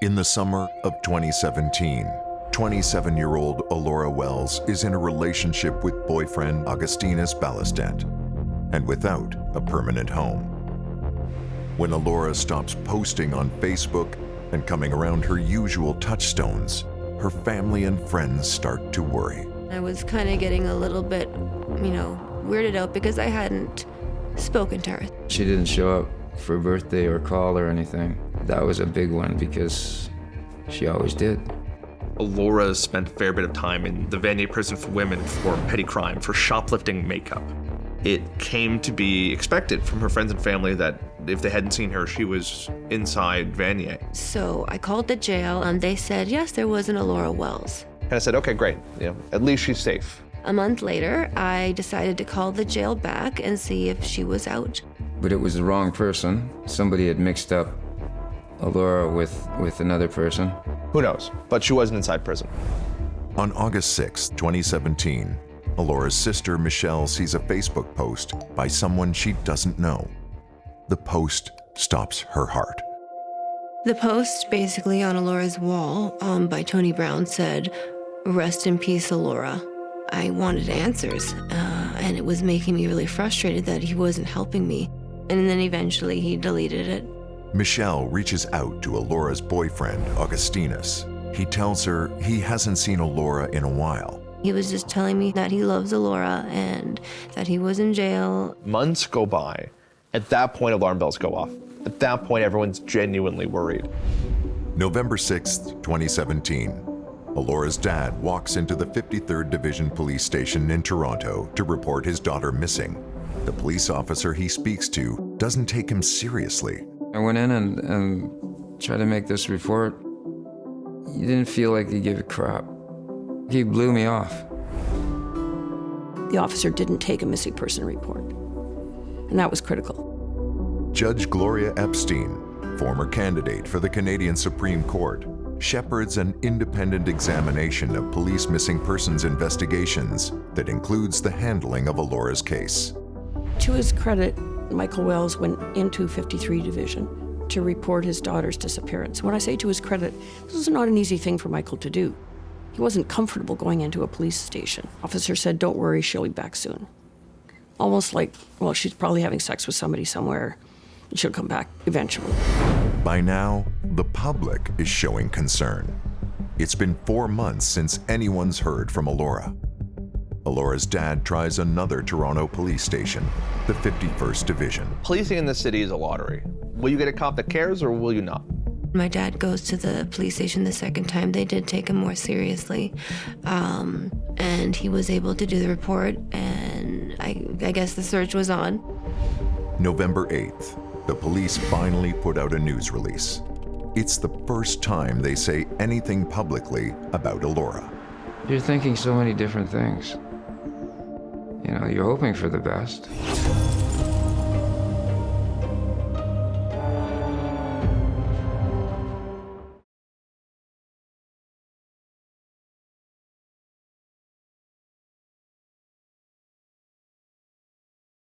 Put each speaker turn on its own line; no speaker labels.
In the summer of 2017, 27-year-old Alloura Wells is in a relationship with boyfriend Augustinus Ballastet and without a permanent home. When Alloura stops posting on Facebook and coming around her usual touchstones, her family and friends start to worry.
I was kind of getting a little bit, weirded out because I hadn't spoken to her.
She didn't show up for a birthday or call or anything. That was a big one because she always did.
Alloura spent a fair bit of time in the Vanier Prison for women for petty crime, for shoplifting makeup. It came to be expected from her friends and family that if they hadn't seen her, she was inside Vanier.
So I called the jail and they said, yes, there was an Alloura Wells.
And I said, okay, great, at least she's safe.
A month later, I decided to call the jail back and see if she was out.
But it was the wrong person. Somebody had mixed up Alloura with another person.
Who knows? But she wasn't inside prison.
On August 6, 2017, Alloura's sister Michelle sees a Facebook post by someone she doesn't know. The post stops her heart.
The post basically on Alloura's wall by Tony Brown said, "Rest in peace, Alloura." I wanted answers, and it was making me really frustrated that he wasn't helping me. And then eventually he deleted it.
Michelle reaches out to Alloura's boyfriend, Augustinus. He tells her he hasn't seen Alloura in a while.
He was just telling me that he loves Alloura and that he was in jail.
Months go by. At that point, alarm bells go off. At that point, everyone's genuinely worried.
November 6, 2017. Alloura's dad walks into the 53rd Division Police Station in Toronto to report his daughter missing. The police officer he speaks to doesn't take him seriously.
I went in and tried to make this report. He didn't feel like he gave a crap. He blew me off.
The officer didn't take a missing person report, and that was critical.
Judge Gloria Epstein, former candidate for the Canadian Supreme Court, shepherds an independent examination of police missing persons investigations that includes the handling of Alloura's case.
To his credit, Michael Wells went into 53 Division to report his daughter's disappearance. When I say to his credit, this was not an easy thing for Michael to do. He wasn't comfortable going into a police station. Officer said, "Don't worry, she'll be back soon." Almost like, well, she's probably having sex with somebody somewhere, and she'll come back eventually.
By now, the public is showing concern. It's been 4 months since anyone's heard from Alloura. Alloura's dad tries another Toronto police station, the 51st Division.
Policing in this city is a lottery. Will you get a cop that cares or will you not?
My dad goes to the police station the second time. They did take him more seriously. And he was able to do the report, and I guess the search was on.
November 8th, the police finally put out a news release. It's the first time they say anything publicly about Alloura.
You're thinking so many different things. You're hoping for the best.